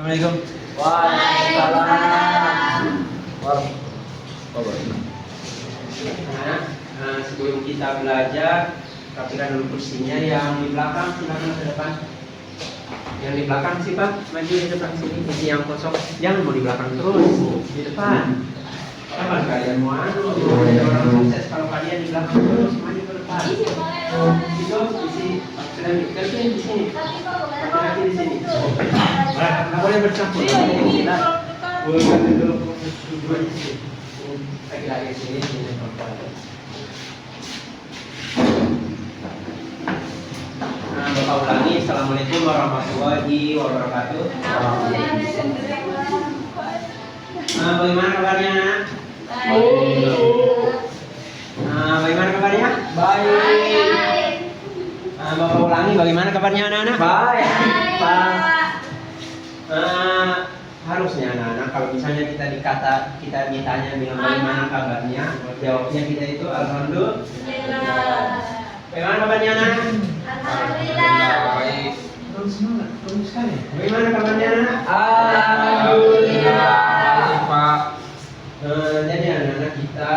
Assalamualaikum. Waalaikumsalam. Nah, sebelum kita belajar, rapikan dulu kursinya. Yang di belakang silakan ke depan. Yang di belakang sih Pak, maju di depan sini. Isi yang kosong. Jangan mau di belakang terus, di depan. Sama kalian mau orang sukses kalau kalian di belakang terus maju ke depan. Itu isi lagi di sini. Lagi di sini. Nggak boleh bercampur. Lagi di sini. Nah, Bapak ulangi. Assalamualaikum warahmatullahi wabarakatuh. Bagaimana kabarnya? Bagaimana kabarnya? Baik. Bapak ulangi, bagaimana kabarnya anak-anak? Baik. Pak. Harusnya anak-anak kalau misalnya kita ditanya bilang bagaimana kabarnya, jawabnya kita itu alhamdulillah. Bagaimana kabarnya anak? Baik. Bagus sekali. Bagaimana kabarnya anak? Alhamdulillah. Pak. Jadi anak-anak kita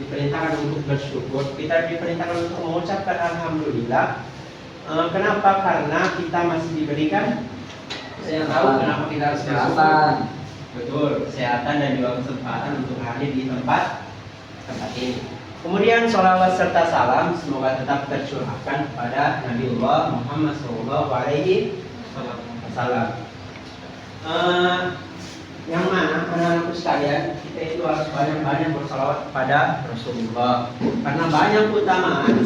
diperintahkan untuk bersyukur. Kita diperintahkan untuk mengucapkan alhamdulillah. Kenapa? Karena kita masih diberikan. Saya tahu kenapa kita harus Kesehatan. Betul, kesehatan dan juga kesempatan untuk hadir di tempat ini. Kemudian sholawat serta salam semoga tetap tercurahkan kepada Nabiullah Muhammad SAW. Yang mana anak-anakku sekalian, kita itu harus banyak-banyak bersalawat kepada Rasulullah. Karena banyak keutamaan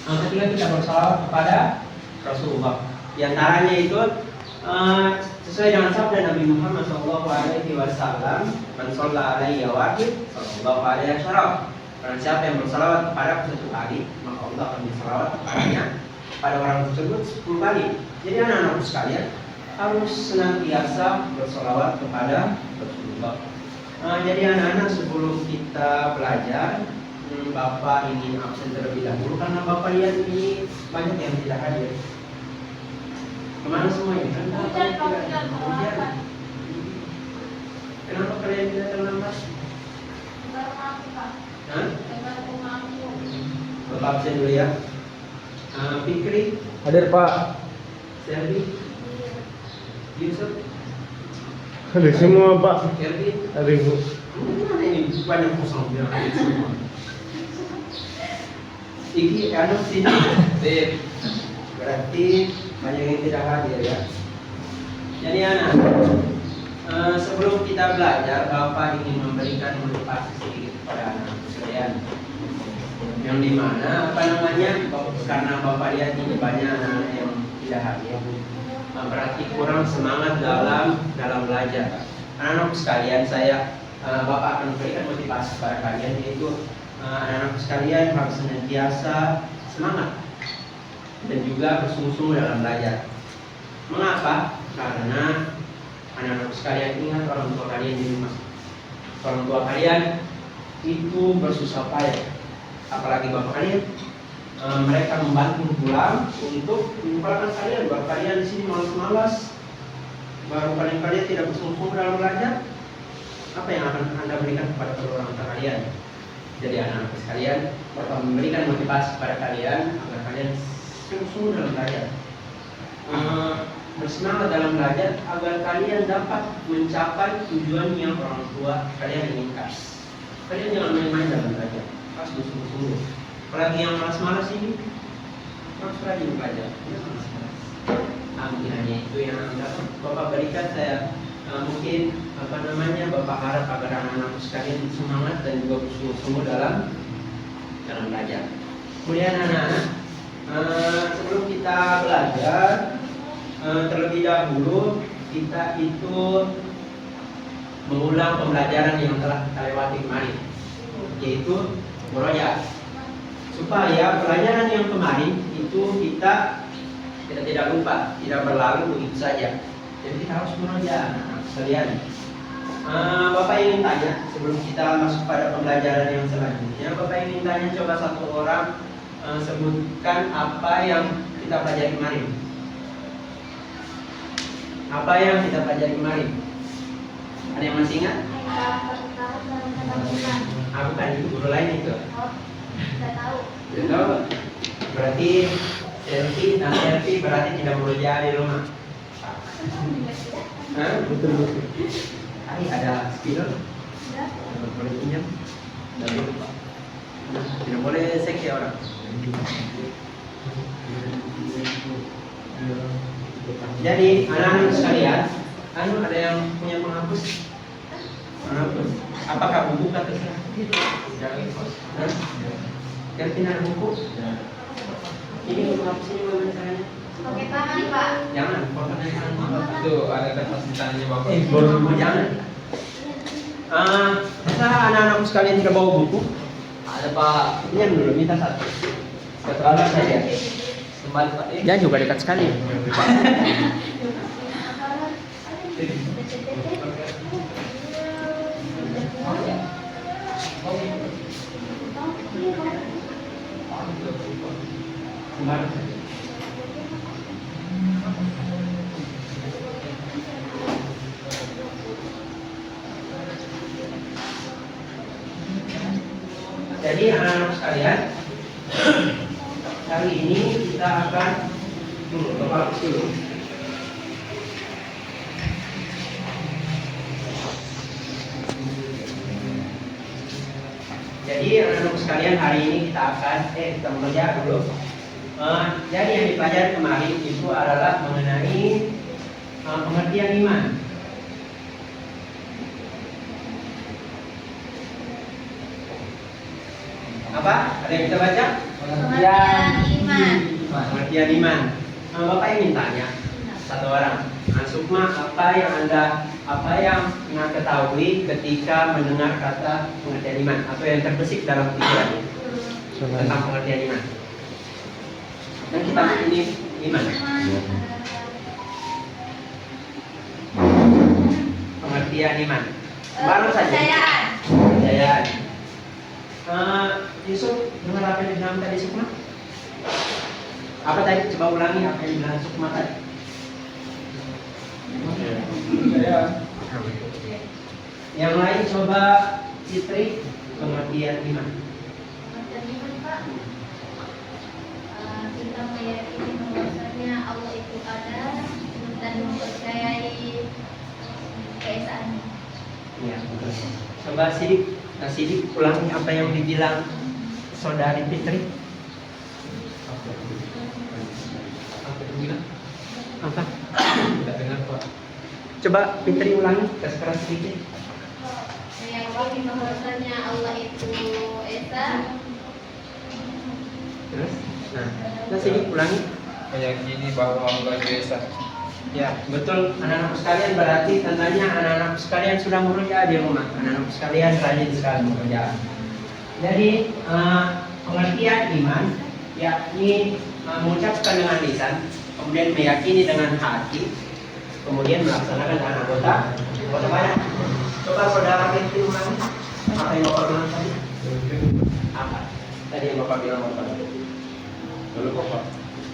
ketika kita bersalawat kepada Rasulullah. Di antaranya itu sesuai dengan sabda Nabi Muhammad SAW, "Man shalla alayya wahid, sallallahu alaihi wasallam." Barang siapa yang bersalawat kepada satu kali, maka Allah akan bersalawat kepadanya pada orang tersebut 10 kali. Jadi anak-anakku sekalian harus senantiasa bersalawat kepada Rasulullah. Jadi anak-anak sebelum kita belajar, Bapak ingin absen terlebih dahulu karena Bapak lihat ini banyak yang tidak hadir. Kemana semuanya? Kenapa kalian tidak terlambat? Bapak absen dulu ya. Fikri, Hadir Pak. Selvi, Yusuf, Ada semua Pak. Erwin. Ada Ibu. Mana ini banyak kosong biar hadir semua. Iki, sini. Berarti banyak yang tidak hadir ya. Jadi anak, sebelum kita belajar, Bapak ingin memberikan motivasi sedikit kepada anak sekalian. Yang dimana karena Bapak lihat ini banyak anak yang tidak hadir, berarti kurang semangat dalam belajar. Anak-anak sekalian, Bapak akan memberikan motivasi kepada kalian, yaitu anak-anak sekalian harus senantiasa semangat dan juga bersungguh-sungguh dalam belajar. Mengapa? Karena anak-anak sekalian ingat orang tua kalian di rumah. Orang tua kalian itu bersusah payah, apalagi bapak kalian. Mereka membantu pulang untuk menyekolahkan kalian. Bapak kalian di sini malas-malas, baru kalian tidak bersungguh-sungguh dalam belajar. Apa yang akan Anda berikan kepada kedua orang tua kalian? Jadi anak-anak sekalian, Bapak memberikan motivasi kepada kalian agar kalian sungguh-sungguh dalam belajar, bersemangat dalam belajar agar kalian dapat mencapai tujuan yang orang tua kalian inginkan. Kalian jangan main-main dalam belajar, harus bersungguh-sungguh. Apalagi yang malas-malas ini, harus rajin belajar. Mungkin hanya itu yang dapat Bapak berikan. Saya mungkin Bapak harap agar anak-anak sekalian semangat dan juga bersungguh-sungguh dalam belajar. Kemudian anak-anak, sebelum kita belajar, terlebih dahulu kita itu mengulang pembelajaran yang telah kita lewati kemarin, yaitu murojaah, supaya pelajaran yang kemarin itu kita tidak lupa, tidak berlalu begitu saja. Jadi kita harus murojaah anak-anak sekalian. Bapak ingin tanya sebelum kita masuk pada pembelajaran yang selanjutnya, Bapak ingin tanya, coba satu orang sebutkan apa yang kita pelajari kemarin. Apa yang kita pelajari kemarin? Ada yang masih ingat? Aku kan itu guru lain itu. Tidak. Berarti selfie berarti tidak bekerja di rumah. Hah? Betul betul. Hai, ada spidol? Boleh pinjam? Tidak boleh, Pak. Tidak boleh seks ya orang. Jadi anak-anak sekalian, ada yang punya penghapus? Penghapus. Apakah buku atau tidak? Hah? Kelvin ada buku? Ini penghapus ini bagaimana caranya? Pakai tangan, Pak. Jangan, pakai tangan Bapak. Itu ada kertas ditanya bapak. Jangan. Masa anak-anakku sekalian tidak bawa buku? Ada pak. Ini yang dulu, minta satu. Satu saja. Kembali pak. Ya juga dekat sekali. Kembali saja. Jadi anak-anak sekalian, hari ini kita akan kepala dulu. Jadi anak-anak sekalian, hari ini kita belajar dulu. Jadi yang dipelajari kemarin itu adalah mengenai pengertian iman. Apa? Ada yang kita baca? Pengertian iman. Pengertian iman. Bapak ingin tanya satu orang. Sukma, apa yang anda ketahui ketika mendengar kata pengertian iman atau yang terbesit dalam pikiran tentang pengertian iman? Dan kita ini iman. Pengertian iman. Baru saja. Kepercayaan. Kepercayaan. Yusuf, dengar apa yang dibilang tadi Sukma? Apa tadi? Coba ulangi apa yang dibilang Sukma tadi. Yang lain coba Fitri, pengertian iman. Pengertian iman, Pak. Kita meyakini bahwasanya Allah itu ada dan mempercayai keesaannya. Iya, betul. Coba Sidik ulangi apa yang dibilang saudari Fitri. Apa? Tidak dengar pak. Coba Fitri ulangi keras sedikit. Meyakini bahwasanya Allah itu esa. Terus? Nah Sidik ulangi. Meyakini bahwa Allah Esa. Ya, betul anak-anak sekalian, berarti tandanya anak-anak sekalian sudah bekerja di rumah. Anak-anak sekalian rajin sekali bekerja. Jadi pengertian iman yakni mengucapkan dengan lisan, kemudian meyakini dengan hati, kemudian melaksanakan dengan anggota badan. Coba saudara Fitri ulangi apa yang Bapak bilang tadi? Apa? Tadi yang Bapak bilang apa? Kalau bapak.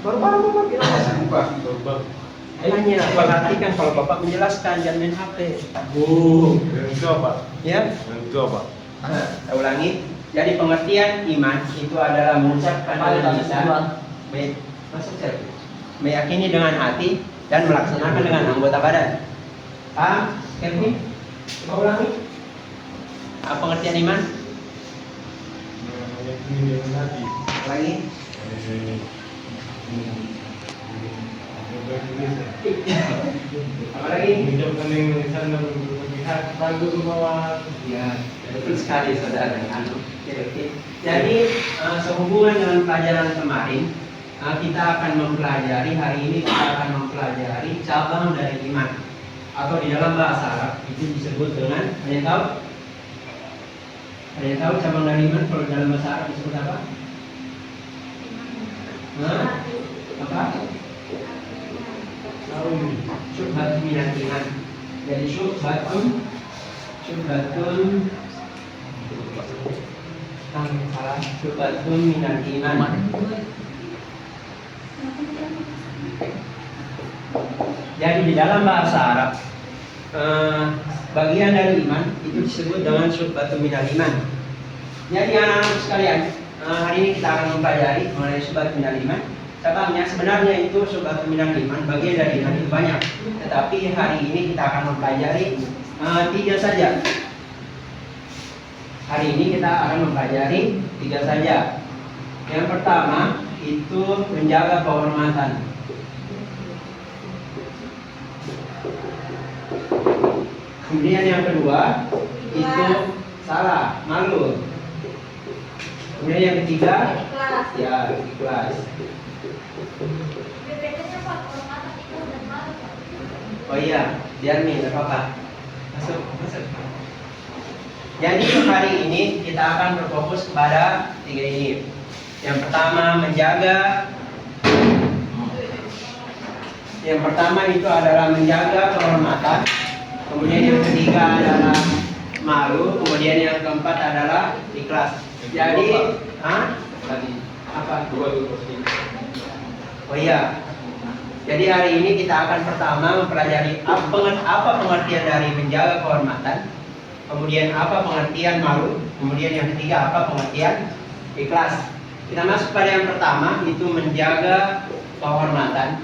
Baru-baru Bapak bilang apa? Bapak. Hanya perhatikan kalau Bapak menjelaskan, jangan main HP. Yang itu apa? Ya, Yang itu apa? saya ulangi. Jadi pengertian iman itu adalah mengucapkan dengan lisan, masuk saya, meyakini dengan hati dan melaksanakan dengan anggota badan. Paham? Kevin? Coba ulangi. Apa pengertian iman? Meyakini dengan hati. Lagi. Apa lagi? Mengucapkan dengan lisan dan melihat ragu bahwa Ya, betul sekali saudara. Oke. Jadi sehubungan dengan pelajaran kemarin, kita akan mempelajari hari ini mempelajari cabang dari iman atau di dalam bahasa Arab itu disebut dengan ada yang tahu? Ada yang tahu cabang dari iman kalau dalam bahasa Arab disebut apa? Apa? Syubhatun minal iman. Jadi syubhatun salah, syubhatun minal iman. Jadi di dalam bahasa Arab bagian dari iman itu disebut dengan syu'batun minal iman. Jadi anak-anak sekalian, hari ini kita akan mempelajari mengenai syu'batun minal iman. Sebabnya sebenarnya itu syu'batun minal iman, bagian dari iman itu banyak. Tetapi hari ini kita akan mempelajari 3 saja. Hari ini kita akan mempelajari 3 saja. Yang pertama itu menjaga kehormatan. Kemudian yang kedua itu salah, malu. Kemudian yang ketiga Ikhlas. ya ikhlas. Bedanya Pak, kalau kata ikhlas dan malu Pak. Oh iya, biar nih, tidak apa-apa. Masuk. Jadi hari ini kita akan berfokus kepada 3 ini. Yang pertama itu adalah menjaga kehormatan. Kemudian yang ketiga adalah malu. Kemudian yang keempat adalah ikhlas. Jadi, Tadi apa? 2 Oh iya. Jadi hari ini kita akan pertama mempelajari apa pengertian dari menjaga kehormatan. Kemudian apa pengertian malu. Kemudian yang ketiga apa pengertian ikhlas. Kita masuk pada yang pertama, itu menjaga kehormatan.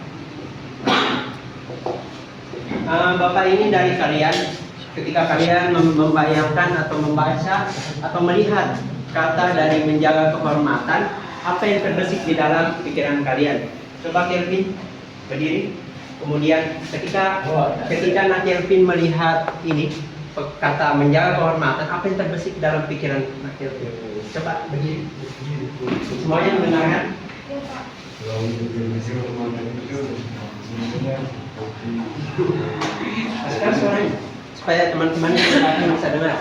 Bapak ini dari kalian, ketika kalian membayangkan atau membaca atau melihat kata dari menjaga kehormatan, apa yang terbesit di dalam pikiran kalian? Coba Kelvin berdiri. Kemudian ketika Nak Kelvin melihat ini kata menjaga kehormatan, apa yang terbesit dalam pikiran Nak Kelvin? Coba berdiri. Semuanya mendengarkan? Sekarang suaranya supaya teman-teman yang belakang bisa dengar.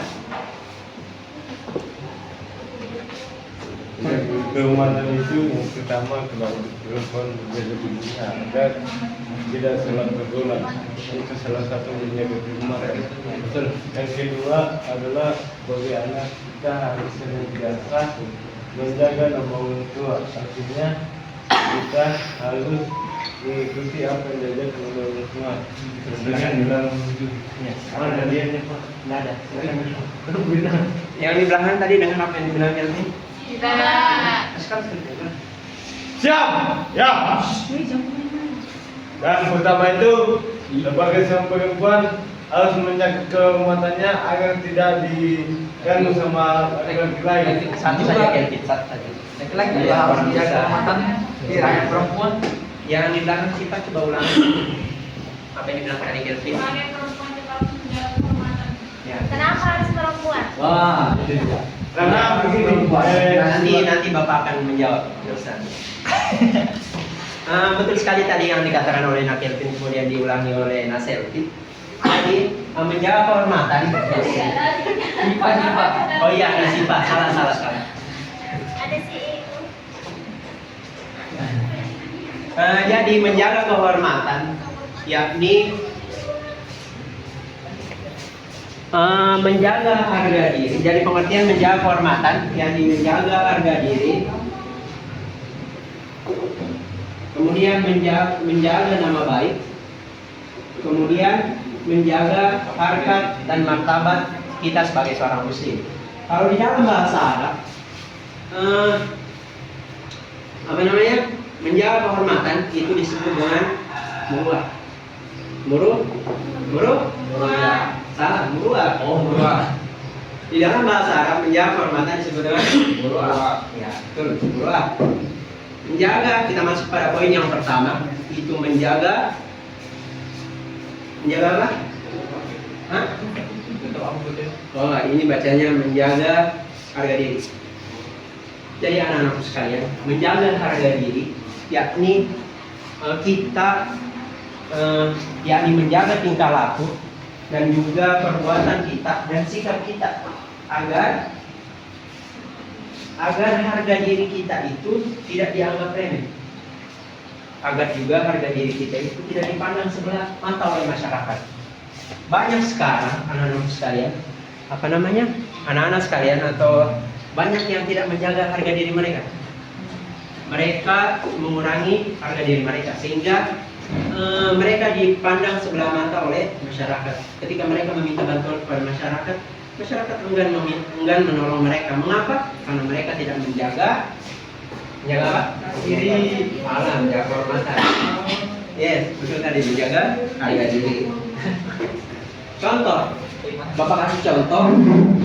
Kehormatan itu yang pertama kalau perempuan menjaga dirinya agar tidak salah pergaulan, itu salah satu menjaga kehormatan. Betul. Yang kedua adalah bagi anak kita harus senantiasa menjaga nama orang tua. Artinya kita harus mengikuti apa yang diajarkan oleh orang tua. Dengan dalam hidupnya. Mana dia nih Pak? Tidak ada. Yang di belakang tadi dengar apa yang dibilang Kelvin? Tidak. Sekarang dengar. Siap. Ya. Dan pertama itu sebagai seorang perempuan harus menjaga kehormatannya agar tidak diganggu sama laki-laki lain. Satu saja Kelvin, satu saja. laki-laki juga harus menjaga kehormatan diri perempuan. Yang di belakang kita coba ulang. Apa yang dibilang tadi Kelvin? Sebagai perempuan juga harus menjaga kehormatan. Ya. Kenapa harus perempuan? Wah, itu dia. Karena begini, Nanti Bapak akan menjawab. Dosen. Betul sekali tadi yang dikatakan oleh Nak Kelvin, kemudian diulangi oleh Nak Selvi. Jadi menjaga kehormatan. Sipa. Oh iya, ada sifat. Salah. Ada si itu. Jadi menjaga kehormatan, yakni menjaga harga diri. Jadi pengertian menjaga kehormatan, yakni menjaga harga diri. Kemudian menjaga nama baik. Kemudian menjaga harkat dan martabat kita sebagai seorang muslim. Kalau di dalam bahasa Arab, menjaga kehormatan itu disebut dengan muruah. Muruah. Salah, muruah. Oh, murah. Di dalam bahasa Arab menjaga kehormatan disebut dengan Muruah. Ya, betul, muruah. Menjaga, kita masuk pada poin yang pertama, itu menjaga apa? Hah? Untuk apa betul? Oh, ini bacanya menjaga harga diri. Jadi anak-anakku sekalian, menjaga harga diri yakni kita yakni menjaga tingkah laku dan juga perbuatan kita dan sikap kita agar harga diri kita itu tidak dianggap remeh, agar juga harga diri kita itu tidak dipandang sebelah mata oleh masyarakat. Banyak sekarang anak-anak sekalian, anak-anak sekalian atau banyak yang tidak menjaga harga diri mereka. Mereka mengurangi harga diri mereka sehingga mereka dipandang sebelah mata oleh masyarakat. Ketika mereka meminta bantuan kepada masyarakat, masyarakat enggan menolong mereka. Mengapa? Karena mereka tidak menjaga apa? Diri, menjaga kehormatan. Yes, betul tadi, menjaga harga diri. Contoh, Bapak kasih contoh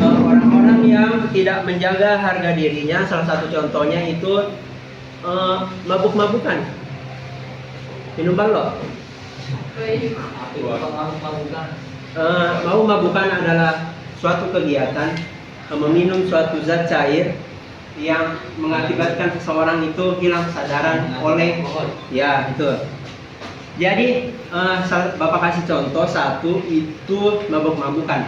orang-orang yang tidak menjaga harga dirinya. Salah satu contohnya itu mabuk-mabukan, minum balok. Mabukan adalah suatu kegiatan meminum suatu zat cair yang mengakibatkan seseorang itu hilang kesadaran oleh itu. Jadi Bapak kasih contoh satu itu mabuk-mabukan.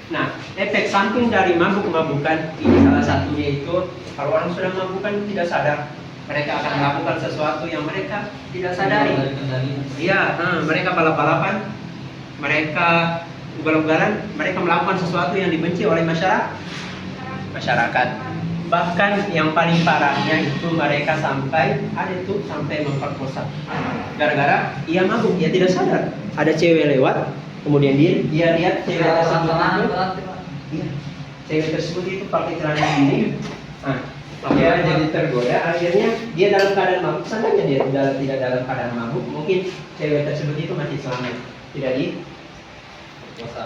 Nah, efek samping dari mabuk-mabukan ini salah satunya itu kalau orang sudah mabukan tidak sadar, mereka akan melakukan sesuatu yang mereka tidak sadari. Iya, mereka balap-balapan, mereka ugal-ugalan, mereka melakukan sesuatu yang dibenci oleh masyarakat. Bahkan yang paling parahnya itu mereka sampai memperkosa. Gara-gara ia mabuk, ia tidak sadar. Ada cewek lewat, kemudian dia lihat cewek tersebut itu, cewek tersebut itu pakai celana ini. Dia jadi tergoda, akhirnya dia dalam keadaan mabuk. Seandainya dia tidak dalam keadaan mabuk, mungkin cewek tersebut itu masih selamat, tidak di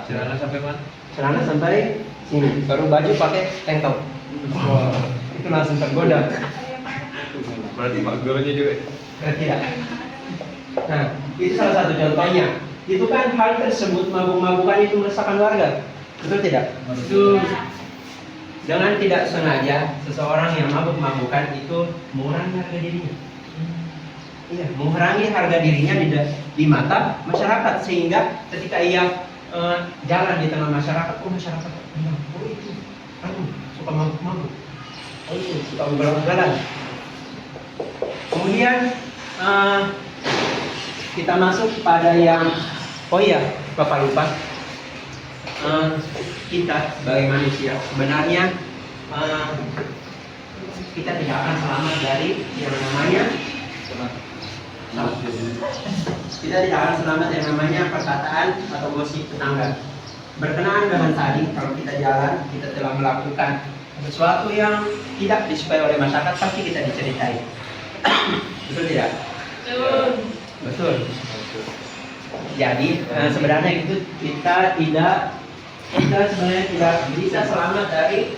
Celana sampai mana? celana sampai sini, baru baju pakai tank top. Itu langsung tergoda. Berarti Pak Gurunya juga. Tidak. Nah, itu salah satu contohnya. Itu kan hal tersebut mabuk-mabukan itu meresahkan warga, betul tidak? Betul. Dengan tidak sengaja seseorang yang mabuk-mabukan itu mengurangi harga dirinya. Iya, mengurangi harga dirinya di mata masyarakat, sehingga ketika ia jalan di tengah masyarakat, masyarakat bilang, itu suka mabuk-mabuk, itu suka ugal-ugalan. Kemudian kita masuk pada yang Bapak lupa. Kita sebagai manusia sebenarnya kita tidak akan selamat dari yang namanya perkataan atau gosip tetangga. Berkenaan dengan tadi, kalau kita jalan, kita telah melakukan sesuatu yang tidak disukai oleh masyarakat, pasti kita diceritai. Betul tidak? Betul. Jadi sebenarnya itu kita sebenarnya tidak bisa selamat dari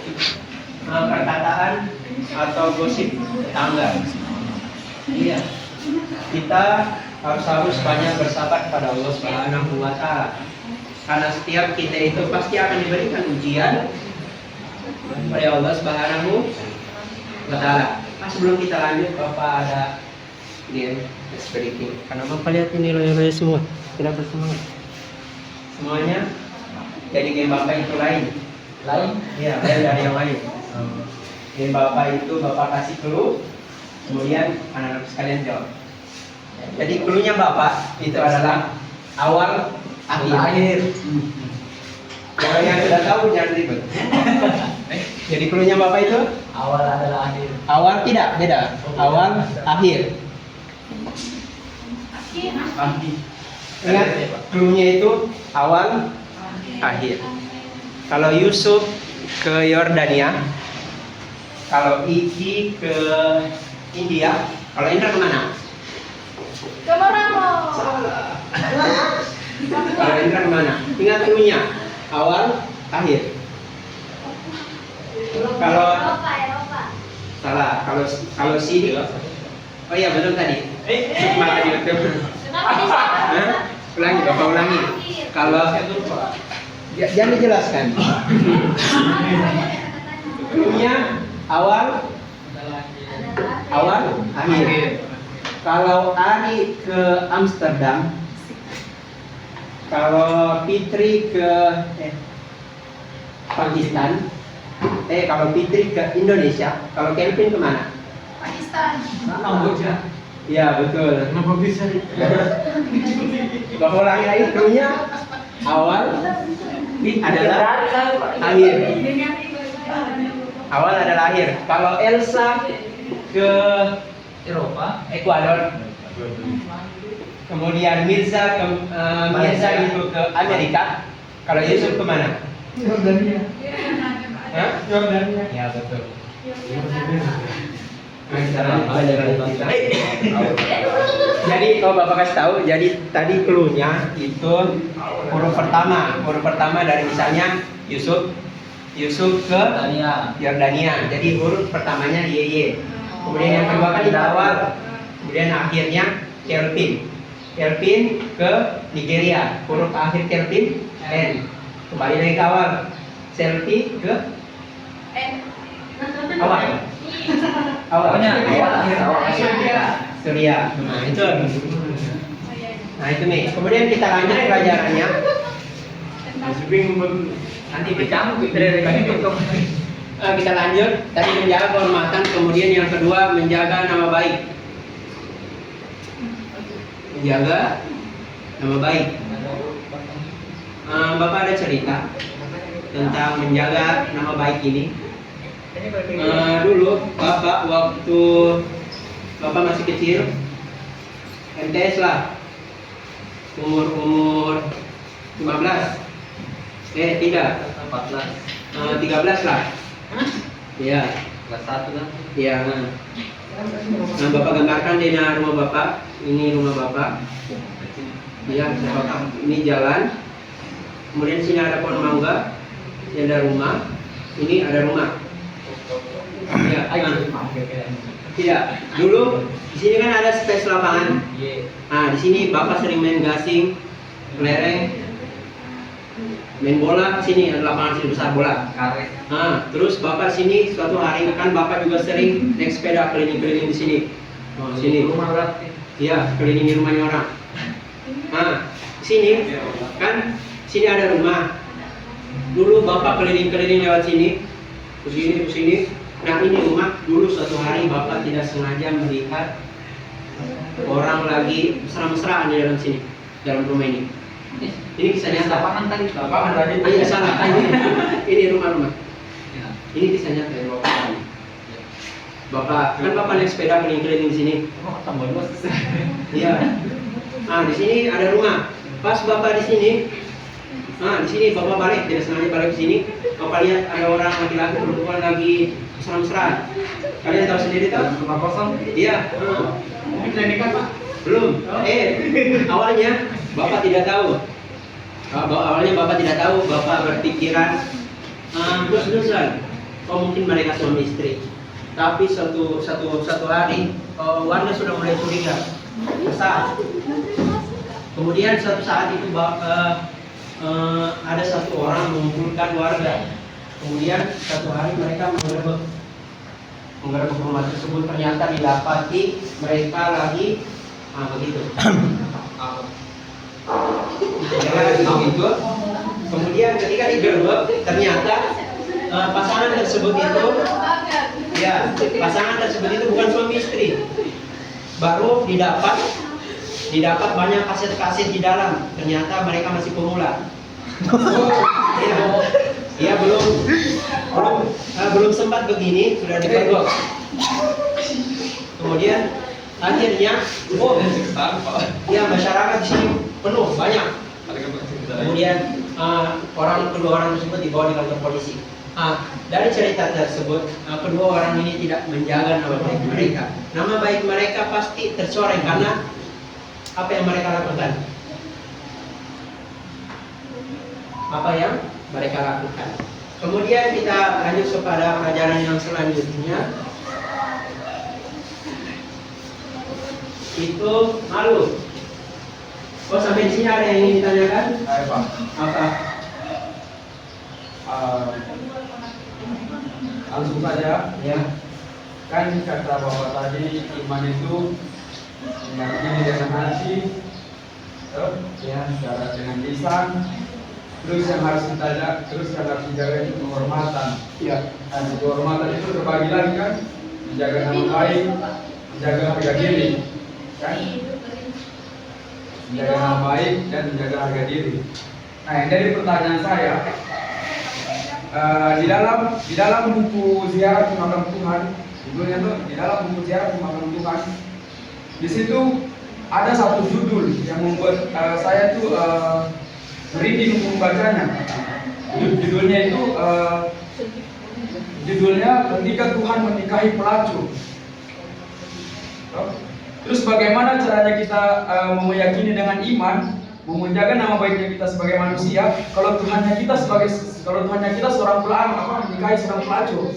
perkataan atau gosip tetangga. Iya. Kita harus banyak bersabar kepada Allah Subhanahu wa Ta'ala. Karena setiap kita itu pasti akan diberikan ujian oleh Allah Subhanahu wa Ta'ala. Sebelum kita lanjut, Bapak ada speaking. Karena Bapak lihat ini nilai-nilai semua, tidak bersemangat. Semuanya jadi game Bapak itu lain. Iya, lain dari yang lain. Game Bapak itu Bapak kasih clue, kemudian anak-anak sekalian jawab. Jadi clue-nya Bapak itu adalah awal, akhir. Kalau yang sudah tahu jangan ribet. Jadi clue-nya Bapak itu Awal adalah akhir. awal, tidak, beda. Awal, akhir. Ingat, clue-nya itu awal, akhir. Kalau Yusuf ke Yordania, kalau Iki ke India, kalau Indra kemana? Ke Maroko. Salah. Kalau Indra kemana? Ingat clue-nya, awal, akhir. Kalau Eropa. salah, kalau Sidi, oh iya betul tadi. Sukma tadi betul. Kenapa bisa? Ulangi, Bapak ulangi. Kalau jangan dijelaskan. Clue-nya awal, akhir. Kalau Ari ke Amsterdam, kalau Fitri ke Pakistan, kalau Fitri ke Indonesia, kalau Kelvin kemana? Pakistan. Kamboja. Iya betul. Kenapa bisa? Bapak ulangi lagi, clue-nya awal adalah akhir. Awal adalah akhir. Kalau Elsa ke Eropa. Ekuador, Kemudian Mirza itu ke Amerika. Kalau Yusuf kemana? Yordania. Hah? Yordania. Ya betul. Jadi kalau Bapak kasih tahu, jadi tadi clue-nya itu huruf pertama dari misalnya Yusuf ke Yordania. Jadi huruf pertamanya YY. Kemudian yang kedua kan di awal. Kemudian akhirnya Kelvin ke Nigeria. Huruf akhir Kelvin N. Kembali lagi ke awal. Selfie ke awal. Surya. Nah, itu. Nah, itu nih. Kemudian kita lanjut pelajarannya. Nanti kita lanjut. Tadi menjaga kehormatan, kemudian yang kedua menjaga nama baik. Menjaga nama baik. Bapak ada cerita tentang menjaga nama baik ini. Dulu Bapak waktu Bapak masih kecil, MTS lah, umur 15, tidak, 13 lah. Iya. Kelas 1 kan? Iya. Nah, Bapak gambarkan di rumah Bapak. Ini rumah Bapak. Iya, Bapak. Ini jalan. Kemudian sini ada pohon mangga. Ini ada rumah. Ini ada rumah. Iya. Tidak. Dulu di sini kan ada space lapangan. Nah, di sini Bapak sering main gasing, kelereng, main bola. Sini ada lapangan sini besar bola. Karet. Nah, terus Bapak sini suatu hari kan Bapak juga sering naik sepeda keliling-keliling di sini. Oh, sini. Rumah berarti. Iya, kelilingi rumahnya orang. Nah, sini kan sini ada rumah. Dulu Bapak keliling-keliling lewat sini, ke sini. Nah, ini rumah. Dulu suatu hari Bapak tidak sengaja melihat orang lagi mesra-mesraan di dalam sini, dalam rumah ini. Ini kisah nyata. Lapangan tadi. Lapangan tadi. Iya, salah. Ini rumah-rumah. Ini kisah nyata yang Bapak alami. Bapak kan Bapak naik sepeda keliling-keliling di sini. Oh, tambah luas. Iya. Nah, di sini ada rumah. Pas Bapak di sini, nah di sini Bapak balik, tidak sengaja balik ke sini. Bapak lihat ada orang laki-laki perempuan lagi mesra-mesraan. Kalian tahu sendiri tahu? Rumah kosong. Iya. Ini sudah nikah, Pak? Belum. Awalnya Bapak tidak tahu. Awalnya Bapak tidak tahu. Bapak berpikiran, terus-terusan. Oh, mungkin mereka suami istri. Tapi satu hari warga sudah mulai curiga. Resah. Kemudian suatu saat itu ada satu orang mengumpulkan warga. Kemudian satu hari mereka menggerebek rumah tersebut. Ternyata didapati mereka lagi begitu. Begitu. Kemudian ketika digerebek ternyata pasangan tersebut itu bukan suami istri. Baru didapat banyak kaset-kaset di dalam. Ternyata mereka masih pemula. Iya, belum sempat begini sudah dipergok. Kemudian akhirnya masyarakat di sini penuh banyak. Kemudian kedua orang tersebut dibawa di kantor polisi. Dari cerita tersebut, kedua orang ini tidak menjaga nama baik mereka. Nama baik mereka pasti tercoreng karena apa yang mereka lakukan. Kemudian kita lanjut kepada pelajaran yang selanjutnya. Itu malu. Oh, sampai di sini ada yang ingin ditanyakan? Ayo, Pak. Apa? Langsung saja. Ya. Kan kata Bapak tadi iman itu meyakini dengan hati, syarat dengan lisan, terus yang harus dijaga itu penghormatan. Ya. Dan penghormatan itu terbagi lagi kan, menjaga nama baik, menjaga harga diri, kan? Menjaga nama baik dan menjaga harga diri. Nah, yang dari pertanyaan saya, di dalam buku ziarah makam Tuhan, judulnya tuh di dalam buku ziarah makam Tuhan, di situ ada satu judul yang membuat saya tuh merinding untuk membacanya. Judulnya itu ketika Tuhan menikahi pelacur. Terus bagaimana caranya kita meyakini dengan iman, menjaga nama baiknya kita sebagai manusia, kalau Tuhannya kita seorang menikahi seorang pelacur.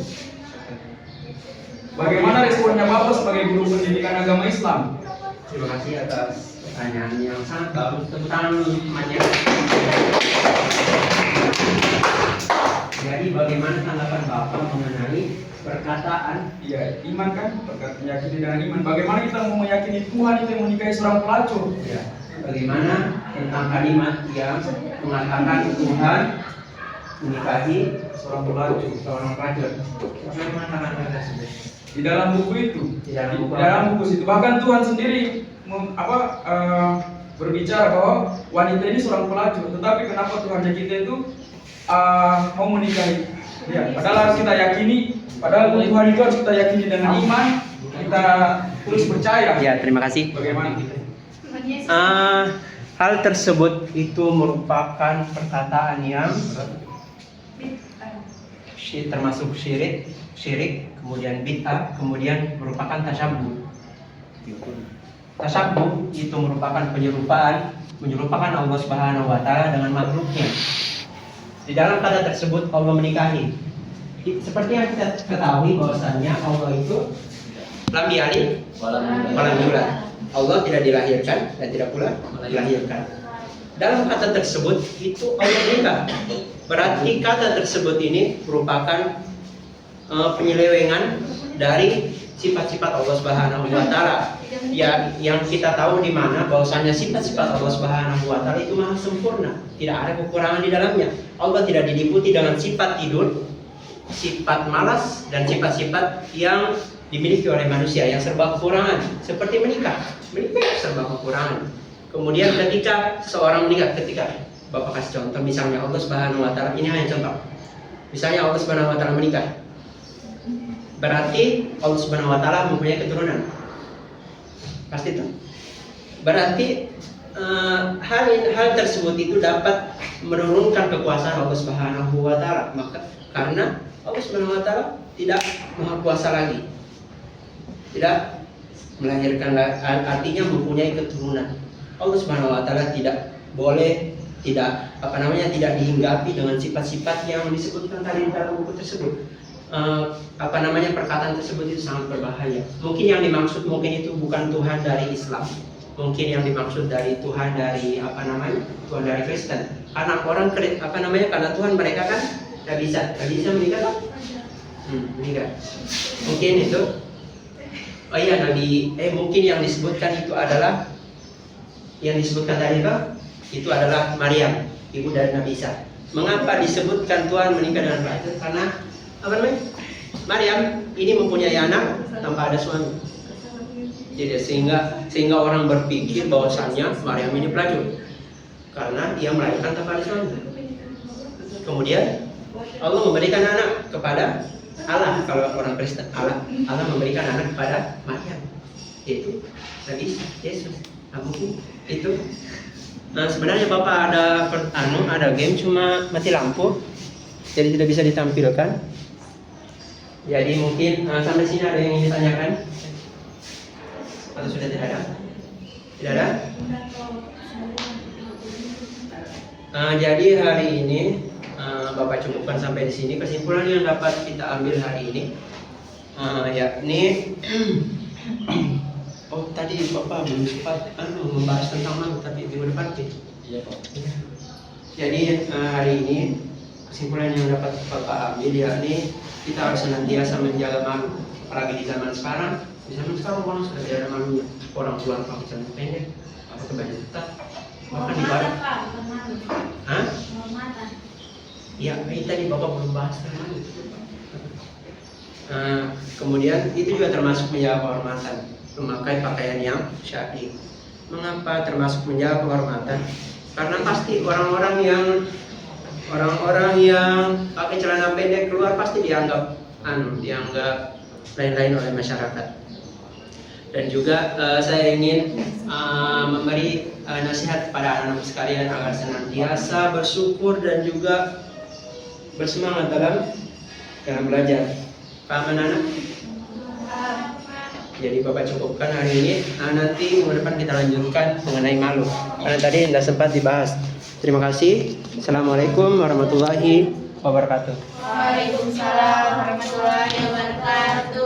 Bagaimana responnya Bapak sebagai guru pendidikan agama Islam? Terima kasih atas pertanyaan yang sangat bagus. Tepuk tangan untuk temannya. Jadi bagaimana tanggapan Bapak mengenai perkataan? Iya, iman kan, meyakini dengan iman. Bagaimana kita mau meyakini Tuhan itu yang menikahi seorang pelacur? Ya. Bagaimana tentang kalimat yang mengatakan Tuhan menikahi Seorang pelacur. seorang pelacur? Bagaimana tanggapan tersebut? Di dalam buku itu, Di dalam buku itu bahkan Tuhan sendiri berbicara bahwa wanita ini seorang pelacur. Tetapi kenapa Tuhan kita itu mau menikahi? Ya, padahal harus kita yakini. Padahal Tuhan itu harus kita yakini dengan iman. Kita terus percaya. Ya, terima kasih. Bagaimana? Hal tersebut itu merupakan perkataan yang termasuk syirik, kemudian bid'ah, kemudian merupakan tasyabbuh. Tasyabbuh itu merupakan menyerupakan Allah Subhanahu wa taala dengan makhluknya. Di dalam kata tersebut Allah menikahi. Seperti yang kita ketahui bahwasannya Allah itu lam yalid walam yulad. Allah tidak dilahirkan dan tidak pula dilahirkan. Dalam kata tersebut itu Allah menikah. Berarti kata tersebut ini merupakan penyelewengan dari sifat-sifat Allah Subhanahu wa taala. Ya, yang kita tahu di mana bahwasanya sifat-sifat Allah Subhanahu wa taala itu maha sempurna, tidak ada kekurangan di dalamnya. Allah tidak diliputi dengan sifat tidur, sifat malas dan sifat-sifat yang dimiliki oleh manusia yang serba kekurangan, seperti menikah serba kekurangan. Kemudian ketika seseorang menikah, Bapak kasih contoh, misalnya Allah Subhanahu wa taala, ini hanya contoh. Misalnya Allah Subhanahu wa taala menikah. Berarti Allah Subhanahu wa taala mempunyai keturunan. Pasti itu. Berarti hal tersebut itu dapat menurunkan kekuasaan Allah Subhanahu wa taala. Maka karena Allah Subhanahu wa taala tidak maha kuasa lagi. Tidak melahirkan, artinya mempunyai keturunan. Allah Subhanahu wa taala tidak dihinggapi dengan sifat-sifat yang disebutkan tadi dalam buku tersebut. Perkataan tersebut itu sangat berbahaya. Mungkin yang dimaksud itu bukan Tuhan dari Islam. Mungkin yang dimaksud dari Tuhan dari Tuhan dari Kristen. Karena karena Tuhan mereka kan tidak bisa menikah kan? Menikah. Mungkin itu. Mungkin yang disebutkan itu adalah tadi itu adalah Maryam, ibu dari Nabi Isa. Mengapa disebutkan Tuhan menikah dengan pelacur? Karena Maryam ini mempunyai anak tanpa ada suami. Jadi sehingga orang berpikir bahwasannya Maryam ini pelacur karena dia melahirkan tanpa ada suami. Kemudian Allah memberikan anak kepada Allah. Kalau orang Kristen, Allah memberikan anak kepada Maryam, yaitu Nabi Yesus. Mungkin itu. Sebenarnya Bapak ada game cuma mati lampu, jadi tidak bisa ditampilkan. Jadi mungkin sampai sini ada yang ingin ditanyakan? Atau sudah tidak ada? Tidak ada? Jadi hari ini Bapak cukupkan sampai di sini. Kesimpulan yang dapat kita ambil hari ini yakni tadi Bapak belum sempat membahas tentang malu, tapi minggu depan Iya, Pak. Jadi hari ini kesimpulan yang dapat Bapak ambil yakni kita harus senantiasa menjaga malu, apalagi di zaman sekarang. Di zaman sekarang orang sudah tidak ada malunya. Orang keluar pakai celana pendek, pakai baju ketat, bahkan di barat. Hah? Ya, tadi Bapak belum bahas tentang itu. Kemudian itu juga termasuk menjaga kehormatan, memakai pakaian yang syar'i. Mengapa termasuk menjaga kehormatan? Karena pasti orang-orang yang pakai celana pendek keluar pasti dianggap lain-lain oleh masyarakat. Dan juga saya ingin memberi nasihat kepada anak-anak sekalian agar senantiasa bersyukur dan juga bersemangat dalam belajar. Paham anak-anak? Jadi Bapak cukupkan hari ini. Nanti minggu depan kita lanjutkan mengenai malu. Karena tadi tidak sempat dibahas. Terima kasih. Assalamualaikum warahmatullahi wabarakatuh. Waalaikumsalam warahmatullahi wabarakatuh.